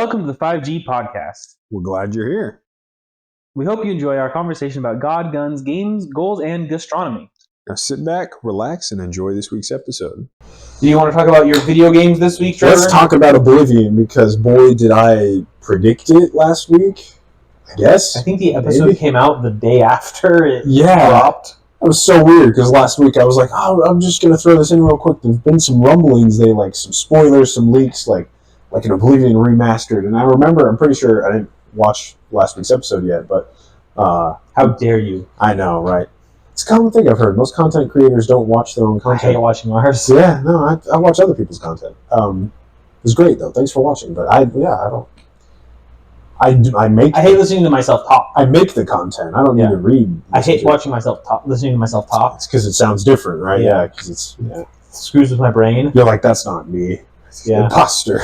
Welcome to the 5G podcast. We're glad you're here. We hope you enjoy our conversation about God, guns, games, goals, and gastronomy. Now sit back, relax, and enjoy this week's episode. Do you want to talk about your video games this week, Trevor? Let's talk about Oblivion, because boy, did I predict it last week. I guess. I think the episode came out the day after it dropped. It was so weird, because last week I was like, oh, I'm just going to throw this in real quick. There's been some rumblings, some spoilers, some leaks, like an Oblivion remastered. And I remember, I'm pretty sure, I didn't watch last week's episode yet, but... how dare you? I know, right? It's a common thing I've heard. Most content creators don't watch their own content. I hate watching ours. Yeah, no, I watch other people's content. It was great, though. Thanks for watching. But I hate listening to myself talk. I make the content. I don't need to read. I hate watching myself talk, listening to myself talk. It's because it sounds different, right? Yeah. Because it screws with my brain. You're like, that's not me. Yeah. Imposter.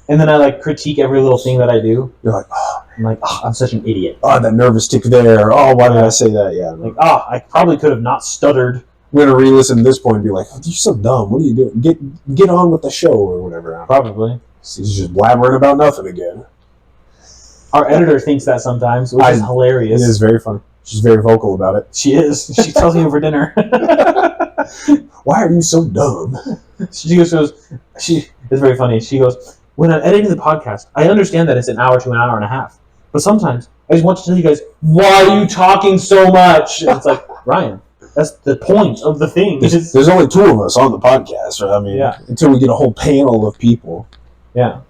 And then I critique every little thing that I do. You're like, oh. I'm like, I'm such an idiot. Oh, that nervous tick there. Oh, why did I say that? Yeah. I probably could have not stuttered. I'm going to re-listen to this point and be like, oh, you're so dumb. What are you doing? Get on with the show or whatever. Probably. He's just blabbering about nothing again. Our editor thinks that sometimes, which is hilarious. It is very funny. She's very vocal about it. She is. She tells me over dinner. Why are you so dumb? It's very funny. She goes, when I'm editing the podcast, I understand that it's an hour to an hour and a half. But sometimes I just want to tell you guys, why are you talking so much? And it's like, Ryan, that's the point of the thing. There's only two of us on the podcast, right? I mean, until we get a whole panel of people. Yeah.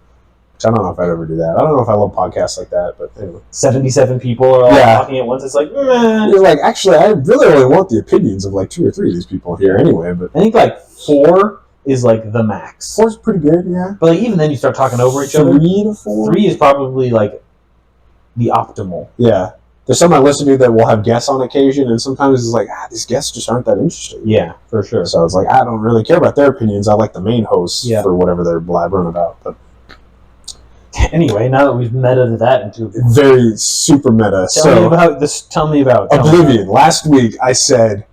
Which I don't know if I'd ever do that. I don't know if I love podcasts like that, but anyway. 77 people are all talking at once. It's like, meh. You're like, actually, I really only want the opinions of 2 or 3 of these people here anyway. But I think 4 is the max. 4's pretty good, yeah. But even then you start talking over each other. 3 to 4? 3 is probably the optimal. Yeah. There's some I listen to that will have guests on occasion, and sometimes it's these guests just aren't that interesting. Yeah, for sure. So it's I don't really care about their opinions. I like the main hosts for whatever they're blabbering about. But anyway, now that we've meta that into very super meta. Tell me about Oblivion. Last week I said,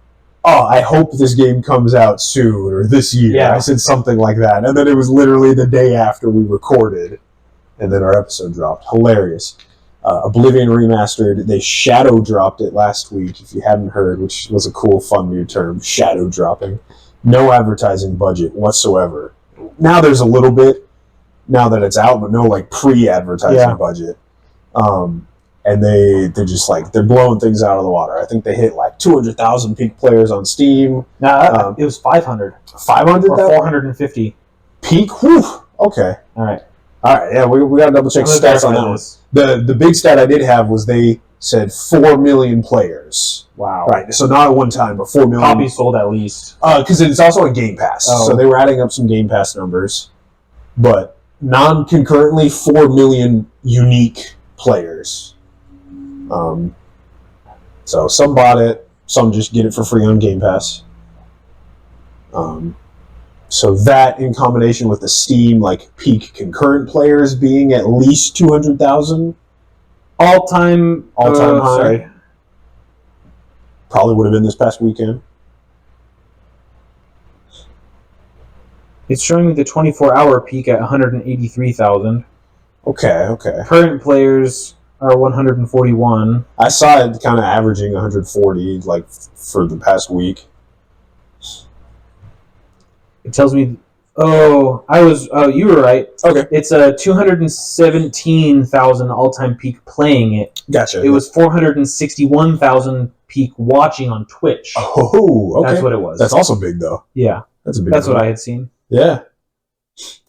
oh, I hope this game comes out soon or this year. Yeah. I said something like that. And then it was literally the day after we recorded, and then our episode dropped. Hilarious. Oblivion Remastered. They shadow dropped it last week, if you hadn't heard, which was a cool, fun new term, shadow dropping. No advertising budget whatsoever. Now there's a little bit, now that it's out, but no pre-advertising budget. And they're just they're blowing things out of the water. I think they hit 200,000 peak players on Steam. No, it was 500. 500? Or 450. Peak? Whew. Okay. All right, yeah, we got to double check stats on that one. The big stat I did have was they said 4 million players. Wow. Right, so not at one time, but 4 million. Copies sold at least. Because it's also on Game Pass. Oh. So they were adding up some Game Pass numbers. But non-concurrently, 4 million unique players. So some bought it, some just get it for free on Game Pass. So that in combination with the Steam peak concurrent players being at least 200,000 all-time high. Sorry. Probably would have been this past weekend. It's showing me the 24-hour peak at 183,000. Okay. Current players are 141. I saw it kind of averaging 140 for the past week. It tells me, you were right. Okay. It's 217,000 all-time peak playing it. Gotcha. It was 461,000 peak watching on Twitch. Oh, okay. That's what it was. That's also big, though. Yeah. That's a big That's number. what I had seen. Yeah.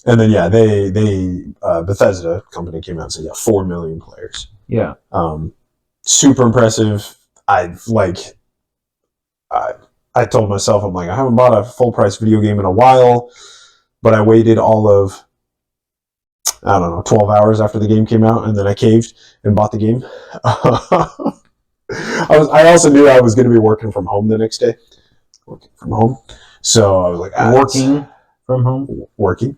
And then, they Bethesda company came out and said, 4 million players. Yeah. Super impressive. I told myself, I haven't bought a full price video game in a while, but I waited all of, 12 hours after the game came out, and then I caved and bought the game. I also knew I was going to be working from home the next day. Working from home. So I was like, working from home? Working.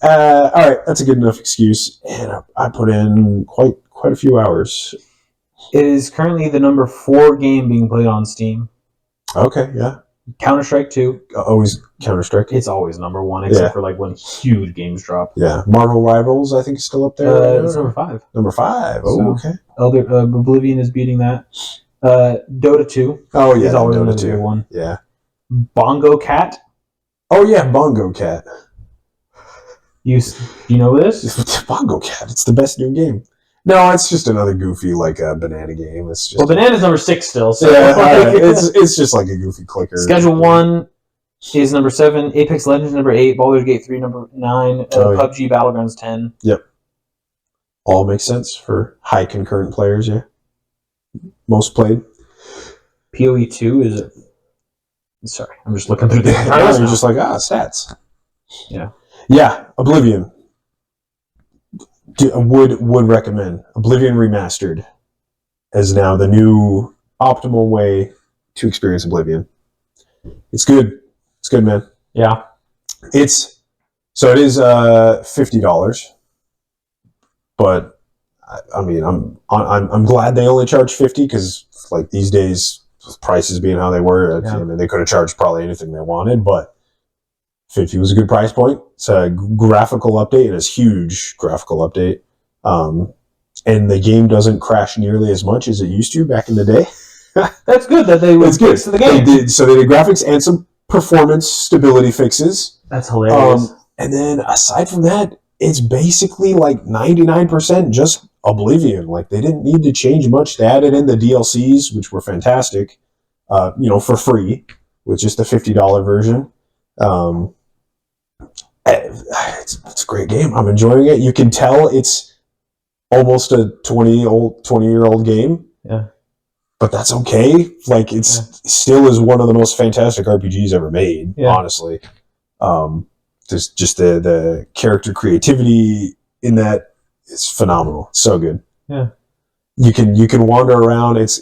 All right, that's a good enough excuse. And I put in quite a few hours. It is currently the number 4 game being played on Steam. Okay, yeah. Counter-Strike 2. Always Counter-Strike. It's always number one, except for like when huge games drop. Yeah. Marvel Rivals, I think, is still up there. It's number 5. Number 5. Oh, So, okay. Oblivion is beating that. Dota 2. Oh, yeah. Is always Dota 2. big one. Yeah. Bongo Cat. Oh, yeah. Bongo Cat. You know this? Bongo Cat. It's the best new game. No, it's just another goofy, like a banana game. It's just Banana's number 6 still. So yeah, it's just like a goofy clicker. Schedule 1 is number 7. Apex Legends number 8. Baldur's Gate 3 number 9. PUBG Battlegrounds 10. Yep. All makes sense for high concurrent players. Yeah. Most played. PoE 2 is. Sorry, I'm just looking through the. You're just like stats. Yeah. Yeah. Oblivion. Would recommend. Oblivion Remastered as now the new optimal way to experience Oblivion. It's good. It's good, man. Yeah. It is $50, but I mean I'm glad they only charge $50 because like these days prices being how they were, I mean they could have charged probably anything they wanted, but $50 was a good price point. It's a graphical update, and it's a huge graphical update. And the game doesn't crash nearly as much as it used to back in the day. That's good that they it's good. To the game. They did graphics and some performance stability fixes. That's hilarious. And then aside from that, it's basically like 99% just Oblivion. Like they didn't need to change much. They added in the DLCs, which were fantastic, for free with just the $50 version. It's a great game. I'm enjoying it. You can tell it's almost a 20-year-old game. Yeah. But that's okay. Like it still is one of the most fantastic RPGs ever made, honestly. Just the character creativity in that is phenomenal. So good. Yeah. You can wander around. It's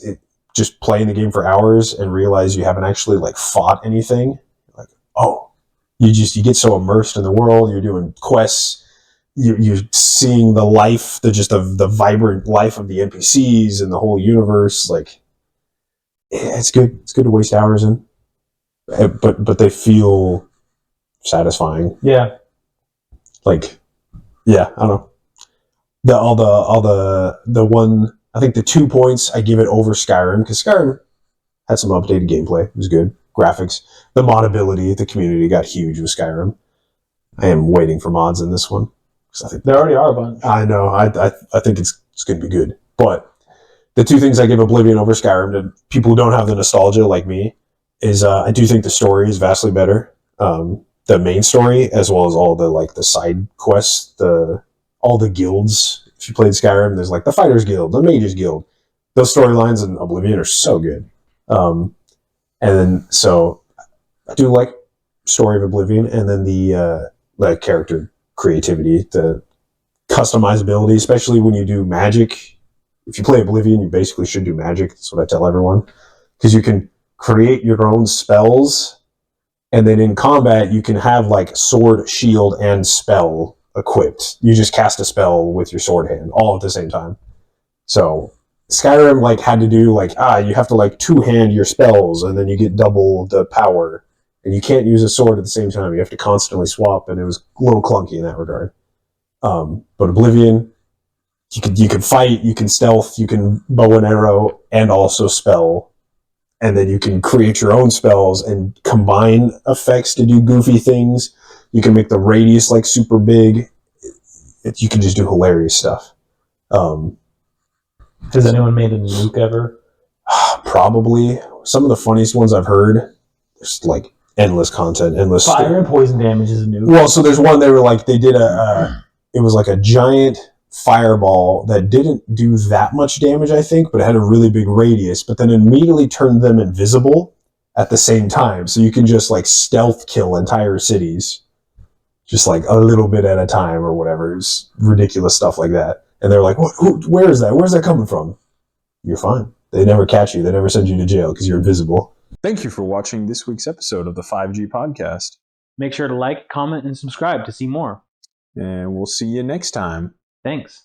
just playing the game for hours and realize you haven't actually like fought anything. Like, oh, you get so immersed in the world. You're doing quests. You're seeing the life, the vibrant life of the NPCs and the whole universe. Like, yeah, it's good. It's good to waste hours in, but they feel satisfying. Yeah. Like, yeah, I don't know. I think the 2 points I give it over Skyrim, because Skyrim had some updated gameplay. It was good. Graphics. The modability, the community got huge with Skyrim. I am waiting for mods in this one. I think there already are a bunch. I know. I think it's going to be good. But the 2 things I give Oblivion over Skyrim to people who don't have the nostalgia like me is I do think the story is vastly better. The main story, as well as all the side quests, all the guilds. If you played Skyrim, there's like the Fighters Guild, the Mages Guild. Those storylines in Oblivion are so good. And then so I do like story of Oblivion, and then the character creativity, the customizability, especially when you do magic. If you play Oblivion, you basically should do magic. That's what I tell everyone, because you can create your own spells. And then in combat, you can have like sword, shield, and spell equipped. You just cast a spell with your sword hand all at the same time. So Skyrim had to do you have to two-hand your spells, and then you get double the power. And you can't use a sword at the same time. You have to constantly swap, and it was a little clunky in that regard. But Oblivion, you can fight, you can stealth, you can bow and arrow, and also spell. And then you can create your own spells and combine effects to do goofy things. You can make the radius super big. You can just do hilarious stuff. Has anyone made a nuke ever? Probably. Some of the funniest ones I've heard, there's endless content, endless fire and poison damage is a nuke. Well, so there's one they did it was like a giant fireball that didn't do that much damage, I think, but it had a really big radius, but then immediately turned them invisible at the same time. So you can just stealth kill entire cities, just a little bit at a time or whatever. It's ridiculous stuff like that. And they're like, where is that? Where's that coming from? You're fine. They never catch you. They never send you to jail because you're invisible. Thank you for watching this week's episode of the 5G Podcast. Make sure to like, comment, and subscribe to see more. And we'll see you next time. Thanks.